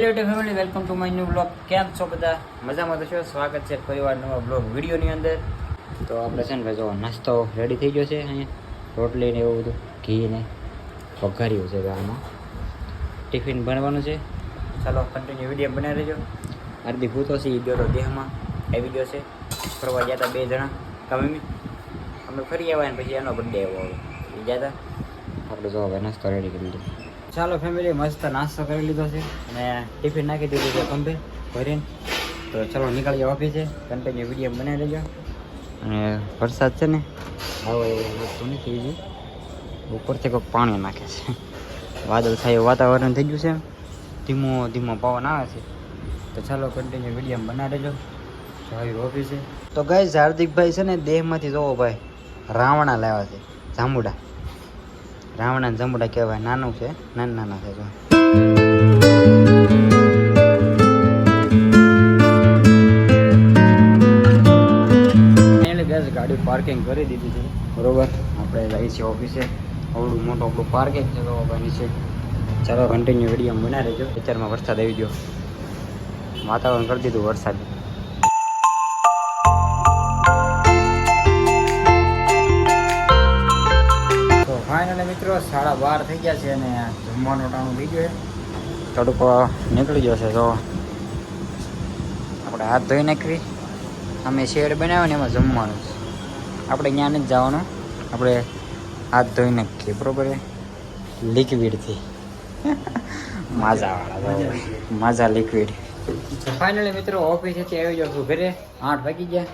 Hello family, welcome to my new blog. કેમ છો બધા? મજામાં તો છો? સ્વાગત છે પરિવાર નવા બ્લોગ વિડીયોની અંદર. તો આપણે છે ને ભાઈ જો નાસ્તો રેડી થઈ ગયો છે. અહીંયા રોટલી ને એવું બધું ઘી ને વઘાર્યું છે. આમાં ટિફિન ભણવાનું છે. ચાલો કન્ટિન્યુ વિડીયો બનાવી રહેજો. અડધી ભૂતો છે એ ગયો તો દેહમાં આવી ગયો છે. ફરવા ગયા હતા 2 જણા મમ્મી. અમે ફરી આવ્યા ને પછી એનો બર્થડે આવ્યો. એ ગયા હતા આપણે જો હવે નાસ્તો રેડી કરી લીધો. ચાલો ફેમિલી, મસ્ત નાસ્તો કરી લીધો છે અને ટિફિન નાખી દીધું છે કંપે ભરીને. તો ચાલો નીકળીએ ઓફિસે. કન્ટિન્યુ વિડીયો બનાવી લેજો. અને વરસાદ છે ને આવો એવું વસ્તુ નથી થઈ ગયું. ઉપરથી કોઈક પાણી નાખે છે. વાદળ થાય વાતાવરણ થઈ ગયું છે. ધીમો ધીમો પવન આવે છે. તો ચાલો કન્ટિન્યુ વિડીયો બનાવી લેજો. આવી ઓફિસે તો ગાઈસ હાર્દિકભાઈ છે ને દેહમાંથી જોવો ભાઈ રાવણા લાવ્યા છે. જાંબુડા રાવણા જાંબુડા કહેવાય. નાનું છે, નાના છે. જો ગાડી પાર્કિંગ કરી દીધી છે બરોબર. આપણે જઈએ છીએ ઓફિસે. આવડું મોટું આપણું પાર્કિંગ છે તો ભાઈ નીચે. ચાલો કન્ટિન્યુ વિડીયો બનાવી રહેજો. અત્યારમાં વરસાદ આવી ગયો, વાતાવરણ કરી દીધું વરસાદ. ફાઇનલી મિત્રો 12:30 થઈ ગયા છે અને જમવાનું ટાણું થઈ ગયું છે. તડકો નીકળી ગયો છે. તો આપણે હાથ ધોઈ નાખવી. અમે શેડ બનાવ્યો ને એમાં જમવાનું છે. આપણે ત્યાં નથી જવાનું, આપણે હાથ ધોઈ નાખીએ બરોબર. લિક્વિડથી માઝા લિક્વિડ. ફાઇનલી મિત્રો ઓફિસેથી આવી જાઉં છું ઘરે. 8 વાગી ગયા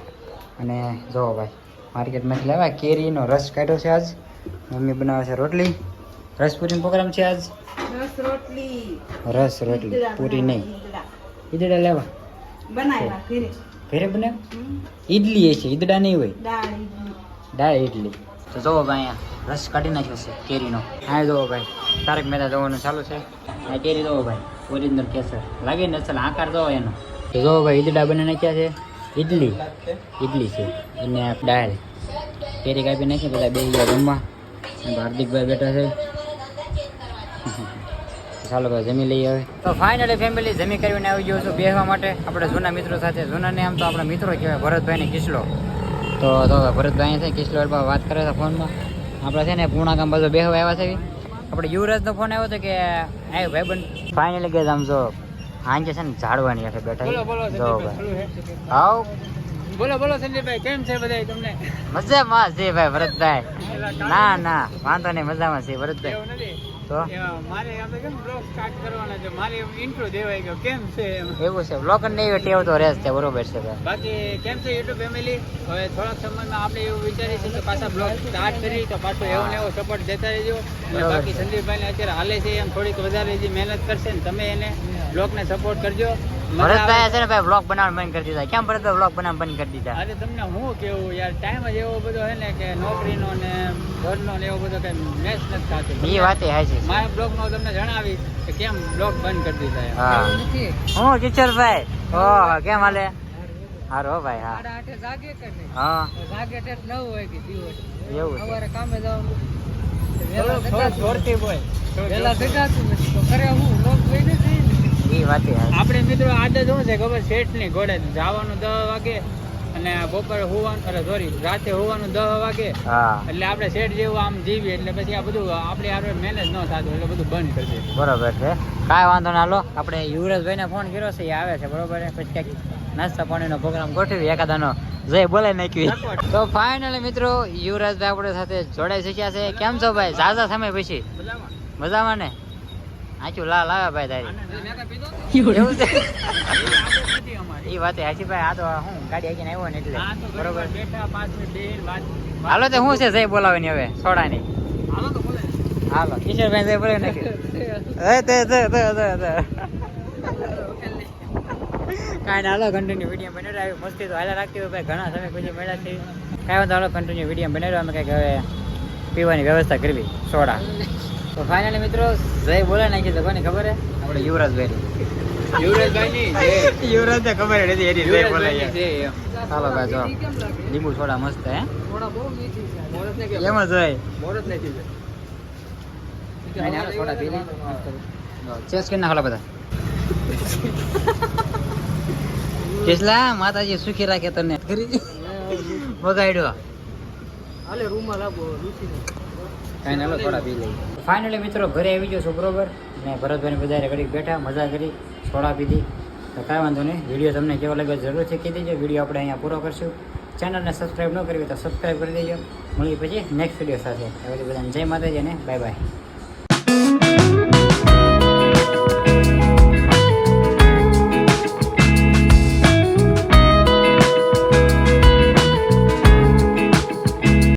અને જો ભાઈ માર્કેટમાંથી લાવ્યા કેરીનો રસ કાઢ્યો છે. આજ મમ્મી બનાવે છે રોટલી. રસપુરીનો પ્રોગ્રામ છે આજ. રસ રોટલી પૂરી નહીં, ઈદડા લેવા બનાવ્યા ઘરે. ઘરે બનાવ. ઈડલી છે, ઈદડા નહીં હોય. દાળ ઈડલી. તો જોવો ભાઈ અહીંયા રસ કાઢી નાખ્યો છે કેરીનો. હા જોવો ભાઈ તારક મહેતા જોવાનું ચાલુ છે. આ કેરી જોવો ભાઈ ઓરિજિનલ કેસર લાગે ને અસલ આકાર જોવો એનો. તો જોવો ભાઈ ઈદડા બની નાખ્યા છે. ઈડલી છે એને દાળ કેરી કાપી નાખી. બધા બે ગયા જમવા. હાર્દિકભાઈ બેઠા છે. ચાલો ભાઈ જમી લઈએ હવે. તો ફાઇનલી ફેમિલી જમી કરીને આવી ગયો છું બેસવા માટે આપણે જૂના મિત્રો સાથે. જૂનાને આમ તો આપણા મિત્રો કહેવાય, ભરતભાઈ ને કિસલો. તો ભરતભાઈ છે કિસલો વાત કરે છે ફોનમાં. આપણે છે ને પૂર્ણા ગામ બાજુ બેસવા આવ્યા છે. આપણે યુવરાજનો ફોન આવ્યો હતો કે આવ્યો ભાઈબંધ. ફાઇનલી કે આમ જો હાંજે છે ને ઝાડવાની હેઠે બેઠા. જો ભાઈ આવ બોલો સંજયભાઈ, કેમ છે બધા? તમને મજામાં છે ભાઈ ભરતભાઈ? ના વાંધો નહીં, મજામાં છે ભરતભાઈ. તો મારે આપણે કેમ બ્લોગ સ્ટાર્ટ કરવાના છે, મારે ઇન્ટ્રો દેવાય ગયો. કેમ છે એવું છે બ્લોગ ને એવી ટેવ તો રહેશે છે બરોબર છે ભાઈ. બાકી કેમ છે યુટ્યુબ ફેમિલી? હવે થોડાક સમયમાં આપણે એવું વિચારીએ છીએ કે પાછા બ્લોગ સ્ટાર્ટ કરી તો પાછો એવો ને એવો સપોર્ટ દેતા રહેજો. બાકી સંદીપભાઈ ને અત્યારે હાલે છે એમ થોડીક વધારે જે મહેનત કરશે ને તમે એને બ્લોગ ને સપોર્ટ કરજો. ભરતભાઈ છે ને ભાઈ બ્લોગ બનાવવાનું બંધ કરી દીધા. કેમ ભરતભાઈ બ્લોગ બનાવવાનું બંધ કરી દીધા? અરે તમને હું કેવું યાર, ટાઈમ જ એવો બધો છે ને કે નોકરીનો ને ઘરનો ને એવો બધો કઈ મેચ નથી થતો. એ વાત એ હાચી. મારા બ્લોગ નો તમને જણાવી કે કેમ બ્લોગ બંધ કરી દીધા. હા હું કિશોરભાઈ. ઓહ કેમ હાલે? હારો ભાઈ. હા જાગે કે નહીં? હા જાગે એટલે 9 વાગે દિવસ એવું સવારે કામે જવાનું. વેલા જગાતું નથી તો કરે હું બ્લોગ જોઈ નથી. એ વાત એ હાચી. આપણે મિત્રો આદત શું છે ખબર? શેઠ ની ઘોડે જવાનું 10 વાગે અને બપોરે હોવાનું રાતે હોવાનું 10 વાગે. હા એટલે આપણે શેઠ જેવું આમ જીવીએ એટલે પછી આ બધું આપણે આ મેનેજ ન થતું એટલે બધું બંધ કરી દે. બરોબર છે, કાંઈ વાંધો ના. લો આપણે યુવરાજભાઈ ને ફોન કર્યો છે, એ આવે છે બરોબર. પછી ક્યાંક નાસ્તા પાણીનો પ્રોગ્રામ ગોઠવી એકાદાનો જય બોલાય નાખવી. તો ફાઇનલી મિત્રો યુવરાજભાઈ આપણી સાથે જોડાઈ શક્યા છે. કેમ છો ભાઈ? ઝાઝા સમય પછી મજામાં ને? આચું લાલ આવે ભાઈ તારી. એવું છે એ વાત હાચી ભાઈ. આ તો હું ગાડી આવીને આવ્યો ને એટલે બરોબર. હાલો તો શું છે જય બોલાવે હવે સોડાની. હાલો કિશોરભાઈ જય બોલાવી નાખી. કાંઈ ના, હાલો કન્ટિન્યુ વિડીયો બનાવી આવ્યું. મસ્તી તો હાલા રાખતી હોય ભાઈ, ઘણા સમય પછી મળ્યા છે. કાંઈ વાંધો, હાલો કન્ટિન્યુ વિડીયો બનાવ્યો. અમે કંઈક હવે પીવાની વ્યવસ્થા કરવી સોડા. તો ફાઇનલી મિત્રો જય બોલાવી નાખી તો કોને ખબર હે? આપણે યુવરાજભાઈ યુવરાજ ખબર નથી એની જય બોલાવી. ચાલો ભાઈ જો લીંબુ સોડા મસ્ત હે. એમાં જોઈ સોડા પી લે. ચેસ કરી નાખો બધા. કેટલા માતાજી સુખી રાખે તને વગાડ્યો હાલે રૂમમાં લાગો કાંઈ નાલો થોડા પી લઈ ફાઇનલી મિત્રો ઘરે આવી ગયો છું બરોબર ને ભરતભાઈ બધા ઘડી બેઠા મજા કરી સોડા પીધી તો કાંઈ વાંધો નહીં વિડીયો તમને કેવો લાગ્યો જરૂરથી કહી દેજો વિડીયો આપણે અહીંયા પૂરો કરશું ચેનલને સબસ્ક્રાઈબ ન કરવી તો સબસ્ક્રાઈબ કરી દેજો મળીએ પછી નેક્સ્ટ વિડીયો સાથે બધાને જય માતાજી અને બાય બાય